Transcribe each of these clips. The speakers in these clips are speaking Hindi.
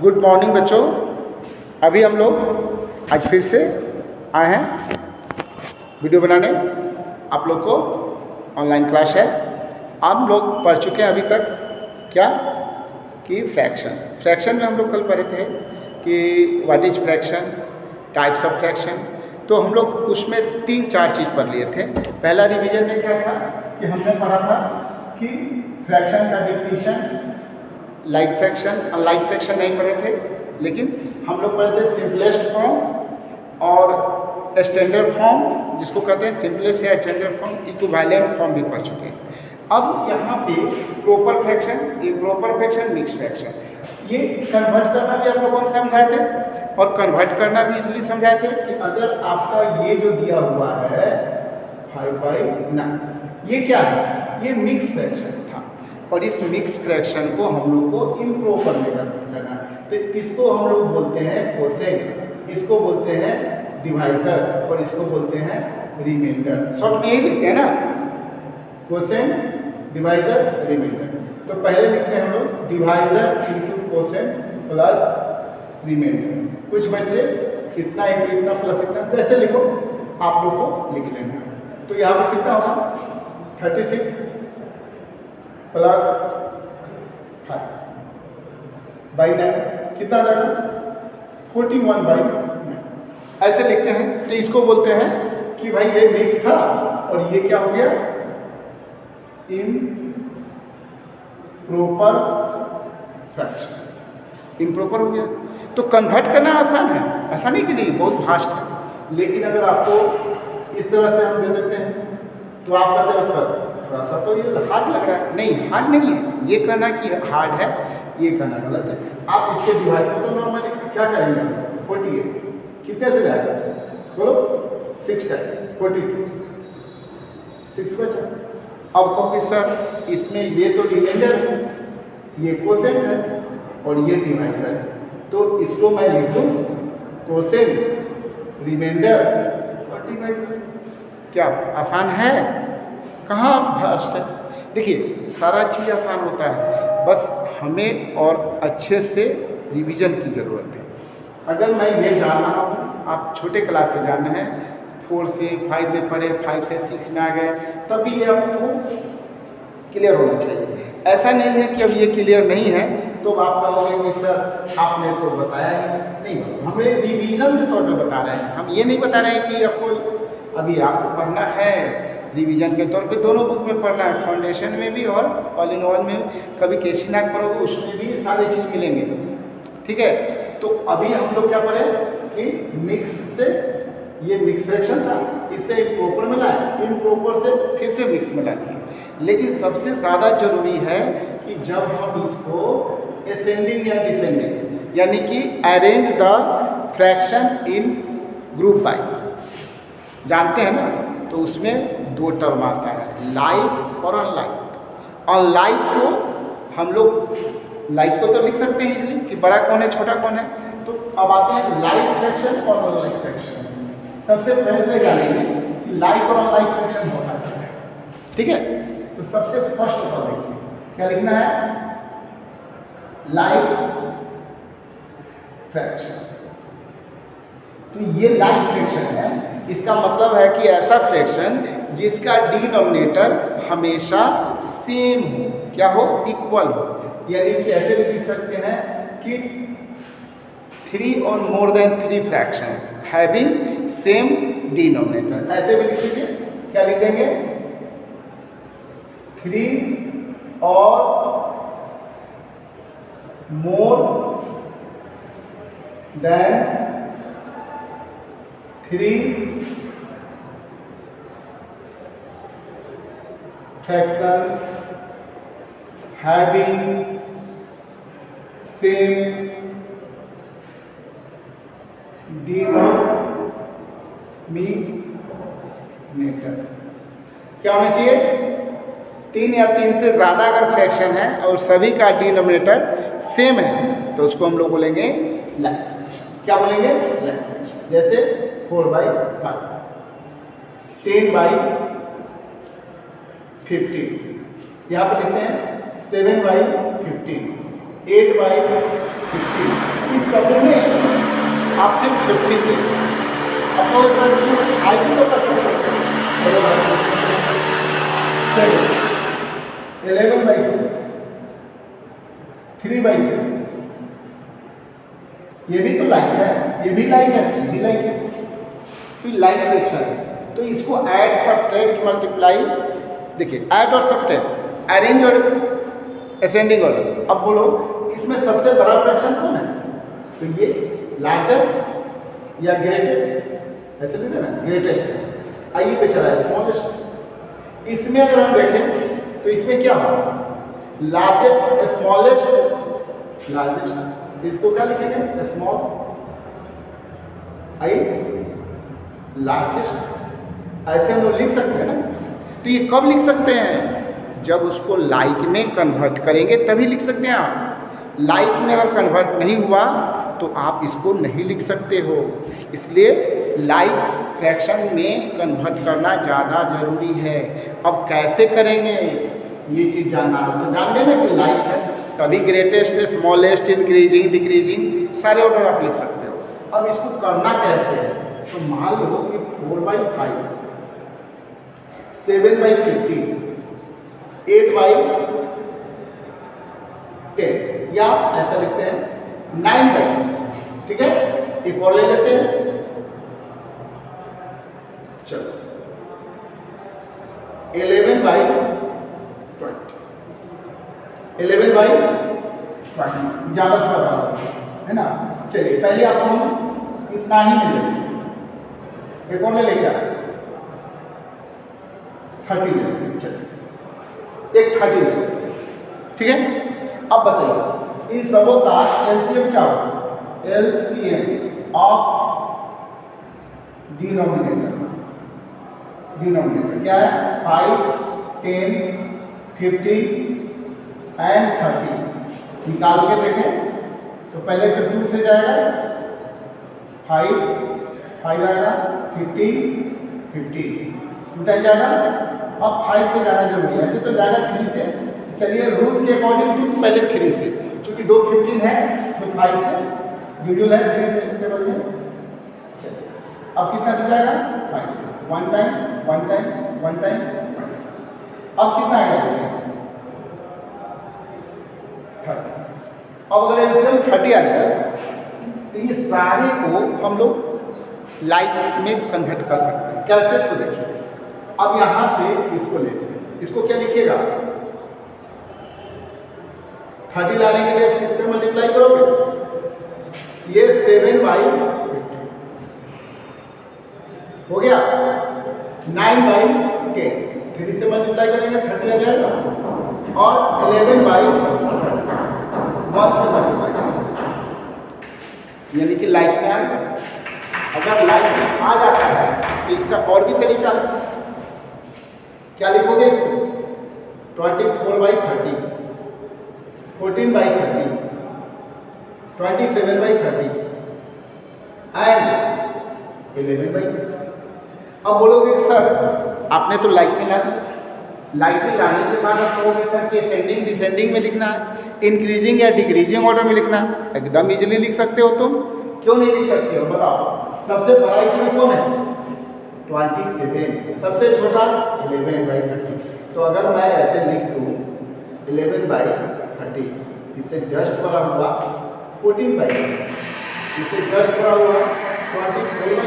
गुड मॉर्निंग बच्चों। अभी हम लोग आज फिर से आए हैं वीडियो बनाने। आप लोग को ऑनलाइन क्लास है। आप लोग पढ़ चुके हैं अभी तक क्या कि फ्रैक्शन में हम लोग कल पढ़े थे कि what is fraction, types of fraction. तो हम लोग उसमें 3-4 चीज़ पढ़ लिए थे। पहला रिवीजन में क्या था कि हमने पढ़ा था कि फ्रैक्शन का definition, like fraction, unlike fraction नहीं पढ़े थे, लेकिन हम लोग पढ़े थे सिंपलेस्ट फॉर्म और स्टैंडर्ड फॉर्म, जिसको कहते हैं सिंपलेस्ट या स्टैंडर्ड फॉर्म, इक्विवेलेंट फॉर्म भी पढ़ चुके हैं। अब यहाँ पे proper fraction, improper fraction, mix fraction, ये कन्वर्ट करना भी आप लोगों को समझाए थे और कन्वर्ट करना भी इसलिए समझाए थे कि अगर आपका ये जो दिया हुआ है 5/9, ये क्या है, ये मिक्स फ्रैक्शन था और इस मिक्स फ्रैक्शन को हम लोग को इम्प्रॉपर में करना है। तो इसको हम लोग बोलते हैं कोसेंट, इसको बोलते हैं डिवाइजर और इसको बोलते हैं रिमाइंडर। शॉर्ट में यही लिखते हैं ना, कोसेंट, डिवाइजर, रिमाइंडर। तो पहले लिखते हैं हम लोग divisor into quotient plus remainder. कुछ बच्चे इतना इंटू इतना प्लस इतना, तो ऐसे लिखो, आप लोग को लिख लेना है। तो यहाँ पर कितना होगा 36 प्लस 5/9 कितना आ जाएगा 41/9। ऐसे लिखते हैं। तो इसको बोलते हैं कि भाई ये मिक्स था और ये क्या हो गया, इम्प्रॉपर फ्रैक्शन, इम्प्रॉपर हो गया। तो कन्वर्ट करना आसान है, ऐसा नहीं कि नहीं, बहुत फास्ट है। लेकिन अगर आपको इस तरह से हम दे देते हैं तो आप कहते हो सर थोड़ा सा तो ये हार्ड लग रहा है। नहीं, हार्ड नहीं है। ये कहना कि हार्ड है, ये कहना गलत है। आप इससे डिवाइड को तो नॉर्मली क्या करेंगे, 48 कितने से जाएगा बोलो, 6 टाइम 42, 6 बचा। अब कहोगे सर इसमें ये तो रिमाइंडर है, ये कोसेंट है और ये डिवाइजर है, तो इसको मैं लिख दूँ कोसेंट, रिमाइंडर और डिवाइजर। क्या आसान है? कहाँ फास्ट है? देखिए सारा चीज़ आसान होता है, बस हमें और अच्छे से रिवीजन की ज़रूरत है। अगर मैं ये जान रहा हूँ, आप छोटे क्लास से जान रहे हैं, 4 से 5 में पढ़े, 5 से 6 में आ गए, तभी ये आपको क्लियर होना चाहिए। ऐसा नहीं है कि अब ये क्लियर नहीं है तो आप कहोगे कि सर आपने तो बताया ही नहीं। हमें रिवीजन के तौर पे बता रहे हैं, हम ये नहीं बता रहे हैं कि आपको अभी आपको पढ़ना है। रिवीजन के तौर पे दोनों बुक में पढ़ना है, फाउंडेशन में भी और ऑल इन ऑल में। कभी केसी नाग पढ़ोगे उसमें भी सारी चीज़ मिलेंगे, ठीक है। तो अभी हम लोग क्या पढ़े कि मिक्स से, ये मिक्स फ्रैक्शन था, इससे इम्प्रॉपर मिला है, इम्प्रॉपर से फिर से मिक्स मिला दिया। लेकिन सबसे ज़्यादा जरूरी है कि जब हम इसको असेंडिंग या डिसेंडिंग, यानी कि arrange the fraction in group wise, जानते हैं ना, तो उसमें 2 टर्म आता है, लाइक और अनलाइक। अनलाइक को हम लोग, लाइक को तो लिख सकते हैं इजीली कि बड़ा कौन है छोटा कौन है। तो अब आते हैं लाइक फ्रैक्शन और अनलाइक फ्रैक्शन। सबसे पहले जानेंगे कि लाइक और अनलाइक फ्रैक्शन होता क्या है, ठीक है। तो सबसे फर्स्ट पर देखिए क्या लिखना है, लाइक फ्रैक्शन। तो ये लाइक फ्रैक्शन है, इसका मतलब है कि ऐसा फ्रैक्शन जिसका डिनोमिनेटर हमेशा सेम हो, क्या हो, इक्वल हो। यानी कि ऐसे भी लिख सकते हैं कि 3 और more than 3 fractions having same denominator. ऐसे भी लिख लीजिए, क्या लिख देंगे, 3 और more than 3 fractions having same denominators। क्या होना चाहिए, 3 या 3 से ज़्यादा अगर फ्रैक्शन है और सभी का डिनोमिनेटर सेम है तो उसको हम लोग बोलेंगे लाइक फ्रैक्शन। क्या बोलेंगे, लाइक फ्रैक्शन। जैसे 4/5, 10/15, यहाँ पर लिखते हैं 7/15, 8/15, इस सब में आपने 15 ले, अब तो सर इसमें हाई भी तो कर सकते हैं, 7, 11/7, 3/7, ये भी तो लाइक है, ये भी लाइक है, ये भी लाइक है, तो लाइक फ्रैक्शन है। तो इसको ऐड, सब्ट्रैक्ट, मल्टीप्लाई, देखिए ऐड और सब्ट्रैक्ट, अरेंज और असेंडिंग ऑर्डर। अब बोलो इसमें सबसे बड़ा फ्रैक्शन कौन है? तो ये लार्जर या ग्रेटेस्ट, ऐसे लिखते हैं ना, ग्रेटेस्ट। आइए पे चला है स्मॉलेस्ट। इसमें अगर हम देखें तो इसमें क्या होगा? Largest, smallest, largest. इसको क्या लिखेंगे? स्मॉल आई लार्जेस्ट, ऐसे हम लोग लिख सकते हैं ना। तो ये कब लिख सकते हैं? जब उसको लाइक में कन्वर्ट करेंगे तभी लिख सकते हैं आप। लाइक में अगर कन्वर्ट नहीं हुआ तो आप इसको नहीं लिख सकते हो। इसलिए लाइक फ्रैक्शन में कन्वर्ट करना ज़्यादा ज़रूरी है। अब कैसे करेंगे ये चीज़ जानना, तो जान गए ना कि लाइक है तभी ग्रेटेस्ट, स्मॉलेस्ट, इंक्रीजिंग, डिक्रीजिंग सारे ऑर्डर आप लिख सकते हो। अब इसको करना कैसे है? तो मान लो कि 4/5, 7/15, 8/10, या ऐसा लिखते हैं 9/10, ठीक है। एक और ले लेते हैं, चलो 11/20, 11/20, ज़्यादा थोड़ा बड़ा है ना। चलिए पहले आपको हम इतना ही ले लेते हैं, एक और ले लेंगे 30 ले लेते हैं, चलिए एक 30 ले लेते हैं, ठीक है। अब बताइए इन सबों का एलसीएम क्या होगा? एलसीएम ऑफ डिनोमिनेटर, डिनोमिनेटर क्या है? 5, 10, 15 एंड 30 निकाल के देखें तो पहले तो 2 से जाएगा, 5 आएगा, 15 2 टाइम जाएगा। अब 5 से जाना जरूरी है, ऐसे तो जाएगा 3 से। चलिए रूल्स के अकॉर्डिंग पहले 3 से, क्योंकि 2 15 है तो 5 से यूजुअल है 3 टेबल में। चलिए अब कितना से जाएगा? 5 से, 1 टाइम 1 टाइम 1 टाइम 1 टाइम। अब कितना आएगा इससे? 30। अब अगर एलसीएम 30 आ जाए तो ये सारे को हम लोग लाइक में कन्वर्ट कर सकते हैं। कैसे? सो देखिए, अब यहाँ से इसको लीजिए, इसको क्या लिखिएगा? 30 लाने के लिए 6 से मल्टीप्लाई करोगे, ये 7/50 हो गया। 9/10, 3 से मल्टीप्लाई करेंगे 30 आ जाएगा, और 11/1 से मल्टीप्लाई करेंगे, यानी कि लाइक में आएगा। अगर लाइक में आ जाता है तो इसका और भी तरीका है। क्या लिखोगे इसको? 24/30, 14/30, 27/30 एंड 11/30। अब बोलोगे सर आपने तो लाइक में ला दी, लाइक में लाने के बाद आप कहोगे सर कि असेंडिंग डिसेंडिंग में लिखना है, इंक्रीजिंग या डिक्रीजिंग ऑर्डर में लिखना है। एकदम इजीली लिख सकते हो तुम, क्यों नहीं लिख सकते हो बताओ? सबसे बड़ा इसमें कौन है? 27, सबसे छोटा 11/30। तो अगर मैं ऐसे लिख दूँ 11/30, इससे जस्ट बड़ा हुआ 14/30, इससे जस्ट बड़ा हुआ 24/30,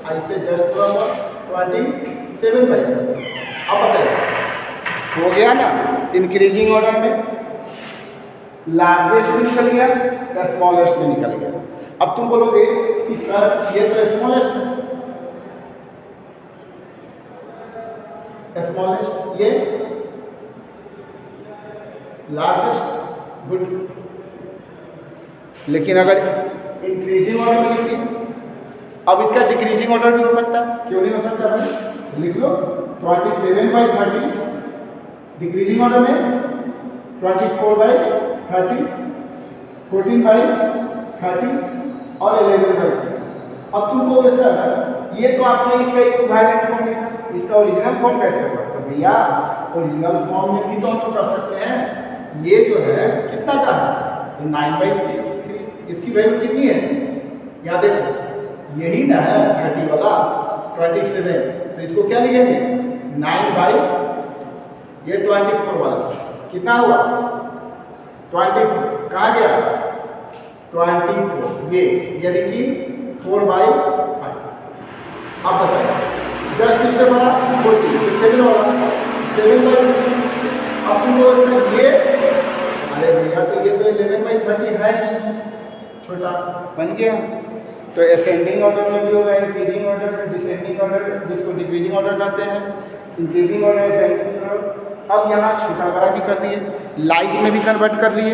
इससे जस्ट बड़ा हुआ 27/30। अब बताइए हो गया ना? इंक्रीजिंग ऑर्डर में लार्जेस्ट भी निकल गया या स्मॉलेस्ट भी निकल गया। अब तुम बोलोगे कि सर ये तो स्मॉलेस्ट है, स्मॉलेस्ट ये लार्जेस्ट, गुड। लेकिन अगर इंक्रीजिंग ऑर्डर में लिखिए, अब इसका डिक्रीजिंग ऑर्डर भी हो सकता है, क्यों नहीं हो सकता भाई? लिख लो 27/30, डिक्रीजिंग ऑर्डर में 24/30, 14/30 और 11/30। अब तुम कहोगे सर ये तो आपने इसका एक वायलेंट फॉर्म लिखा, इसका ओरिजिनल फॉर्म कैसे हुआ? तो भैया ओरिजिनल फॉर्म में भी तो हम तो कर सकते हैं। ये जो है कितना का है? 9/3, इसकी वैल्यू कितनी है, यहाँ देखो यही ना है 30 वाला 27, तो इसको क्या लिखेंगे 9/, ये 24 वाला कितना हुआ 24, कहाँ गया 24, ये यानी कि 4/5। अब बताइए जस्ट इससे बड़ा 40, 7 वाला 7/2। अब तुम लोग सर ये, अरे भैया तो ये तो 11/30 है ही, छोटा बन गया। तो असेंडिंग ऑर्डर में भी होगा, इंक्रीजिंग ऑर्डर, डिसेंडिंग ऑर्डर, जिसको डिक्रीजिंग ऑर्डर कहते हैं, इंक्रीजिंग ऑर्डर, असेंडिंग ऑर्डर। अब यहाँ छोटा बड़ा भी कर दिए, लाइक में भी कन्वर्ट कर लिए।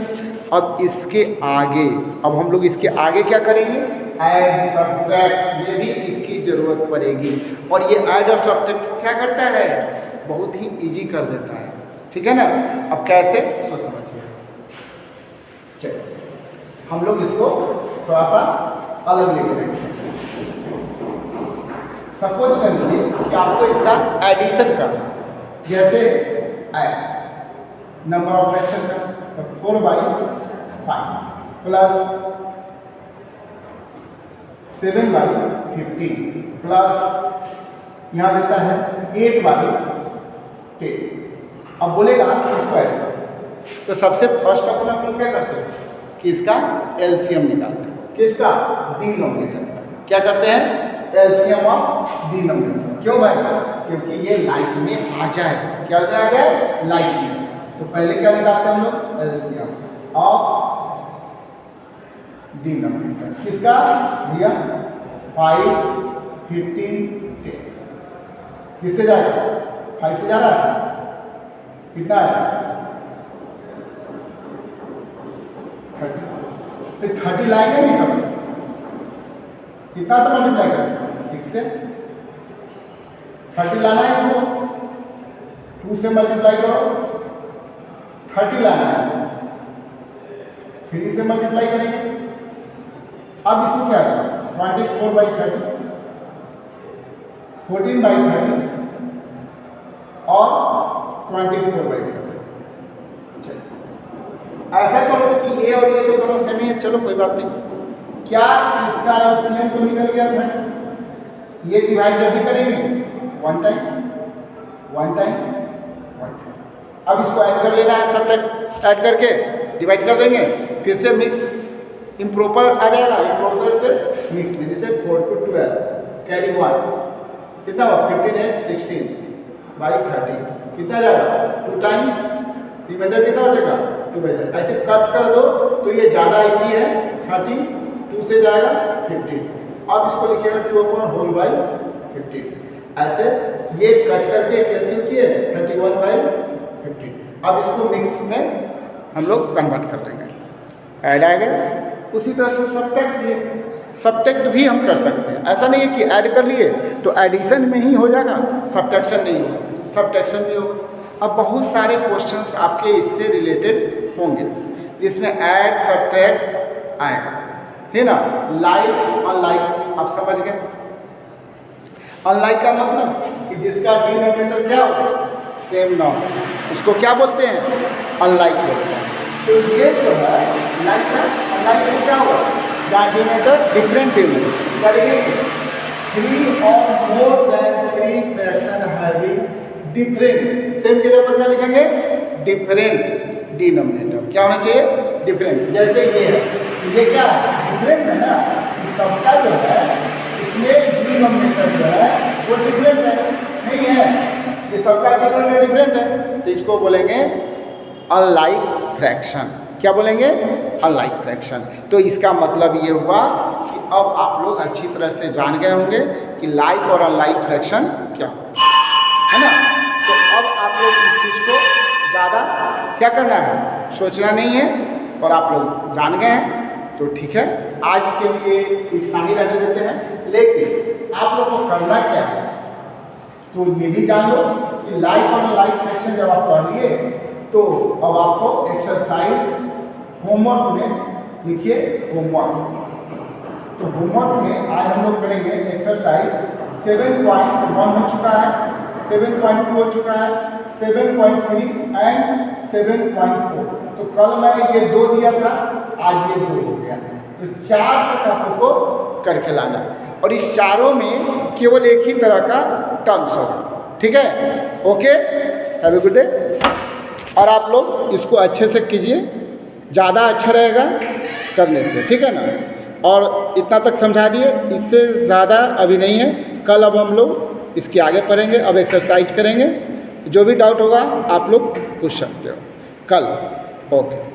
अब इसके आगे, अब हम लोग इसके आगे क्या करेंगे, ऐड सब्ट्रैक्ट में भी इसकी जरूरत पड़ेगी। और ये ऐड और सब्ट्रैक्ट क्या करता है, बहुत ही इजी कर देता है, ठीक है ना। अब कैसे, सोच समझिए। चलिए हम लोग इसको थोड़ा सा अलग लेके देखेंगे। सपोज कर लीजिए कि आपको इसका एडिशन करना, जैसे ऐड नंबर ऑफ फ्रैक्शन का, तो 4/5 प्लस 7/15 प्लस यहाँ देता है 8/10। अब बोलेगा इसको ऐड करो, तो सबसे फर्स्ट अपन आप लोग क्या करते हैं कि इसका एलसीएम निकालते हैं, किसका, डिनोमिनेटर का। क्या करते हैं, एलसीएम ऑफ डिनोमिनेटर। क्यों भाई, क्योंकि ये लाइक में आ जाए, क्या हो जाएगा लाइक में। तो पहले क्या निकालते हैं हम लोग, एलसीएम ऑफ डिनोमिनेटर, किसका भैया 5, 15, 10। किससे जाएगा, 5 से जा रहा है, कितना है 30। तो 30 लाएंगे नहीं सब, कितना से मल्टीप्लाई करेंगे 6 से। 30 लाना है इसको, 2 से मल्टीप्लाई करो, 30 लाना है इसको, 3 से मल्टीप्लाई करेंगे। अब इसको क्या करें, 24/30, 14/30 और 24/30। ऐसा करोगे कि ये और ये तो दोनों सेम ही है, चलो कोई बात नहीं। क्या इसका एलसीएम तो निकल गया था, ये डिवाइड जब भी करेंगे वन टाइम। अब इसको ऐड कर लेना है, सब ऐड करके डिवाइड कर देंगे, फिर से मिक्स इम्प्रॉपर आ जाएगा, इम्प्रॉपर से मिक्स में, जैसे 4 to 12 कैरी 1 कितना हुआ 15 है 16/30 कितना जाएगा 2 टाइम, रिमाइंडर कितना हो जाएगा 2/30। ऐसे कट कर दो तो ये ज़्यादा इजी है, 30 2 से जाएगा 15। अब इसको लिखिएगा 2/15। ऐसे ये कट करके कैंसिल किए 31/15। अब इसको मिक्स में हम लोग कन्वर्ट कर देंगे, ऐड आएगा। उसी तरह से सब्ट्रैक्ट भी, सब्ट्रैक्ट भी हम कर सकते हैं। ऐसा नहीं है कि ऐड कर लिए तो एडिशन में ही हो जाएगा, सब्ट्रैक्शन नहीं होगा, सब्ट्रैक्शन भी होगा। अब बहुत सारे क्वेश्चंस आपके इससे रिलेटेड होंगे जिसमें ऐड सब्ट्रैक्ट आएगा, है ना। लाइक अनलाइक आप समझ गए। अनलाइक का मतलब कि जिसका डिनोमिनेटर क्या हो, सेम ना हो, उसको क्या बोलते हैं, अनलाइक बोलते हैं। तो ये जो है लाइक का, अनलाइक में क्या होगा, डिनोमिनेटर डिफरेंट डिनोमिनेटर करेंगे, 3 और more than 3 fraction having different, same के जगह पर क्या लिखेंगे, डिफरेंट डिनोमिनेटर। क्या होना चाहिए, डिफरेंट। जैसे ये है, ये क्या है, डिफरेंट है ना, सबका जो है इसमें डिनोमिनेटर जो है वो डिफरेंट है, नहीं है, ये सबका डिनोमिनेटर डिफरेंट है, तो इसको बोलेंगे अनलाइक फ्रैक्शन। क्या बोलेंगे, अनलाइक फ्रैक्शन। तो इसका मतलब ये हुआ कि अब आप लोग अच्छी तरह से जान गए होंगे कि लाइक और अनलाइक फ्रैक्शन क्या है ना। तो अब आप लोग इस चीज़ को ज़्यादा क्या करना है, सोचना नहीं है, और आप लोग जान गए हैं तो ठीक है। आज के लिए इतना ही रहने देते हैं, लेकिन आप लोग को करना क्या है, तो ये भी जान लो कि लाइक और अनलाइक फ्रैक्शन जब आप पढ़ लिए तो अब आपको एक्सरसाइज होमवर्क में लिखिए, होमवर्क। तो होमवर्क में आज हम लोग करेंगे एक्सरसाइज 7.1 हो चुका है, 7.2 हो चुका है, 7.3 एंड 7.4। तो कल मैं ये 2 दिया था, आज ये 2 हो गया। तो 4 तक आप लोग को करके लाना और इस चारों में केवल एक ही तरह का टर्म्स होगा। ठीक है, okay, have a good day. और आप लोग इसको अच्छे से कीजिए, ज़्यादा अच्छा रहेगा करने से, ठीक है ना। और इतना तक समझा दिए, इससे ज़्यादा अभी नहीं है। कल अब हम लोग इसके आगे पढ़ेंगे, अब एक्सरसाइज करेंगे। जो भी डाउट होगा आप लोग पूछ सकते हो कल। ओके।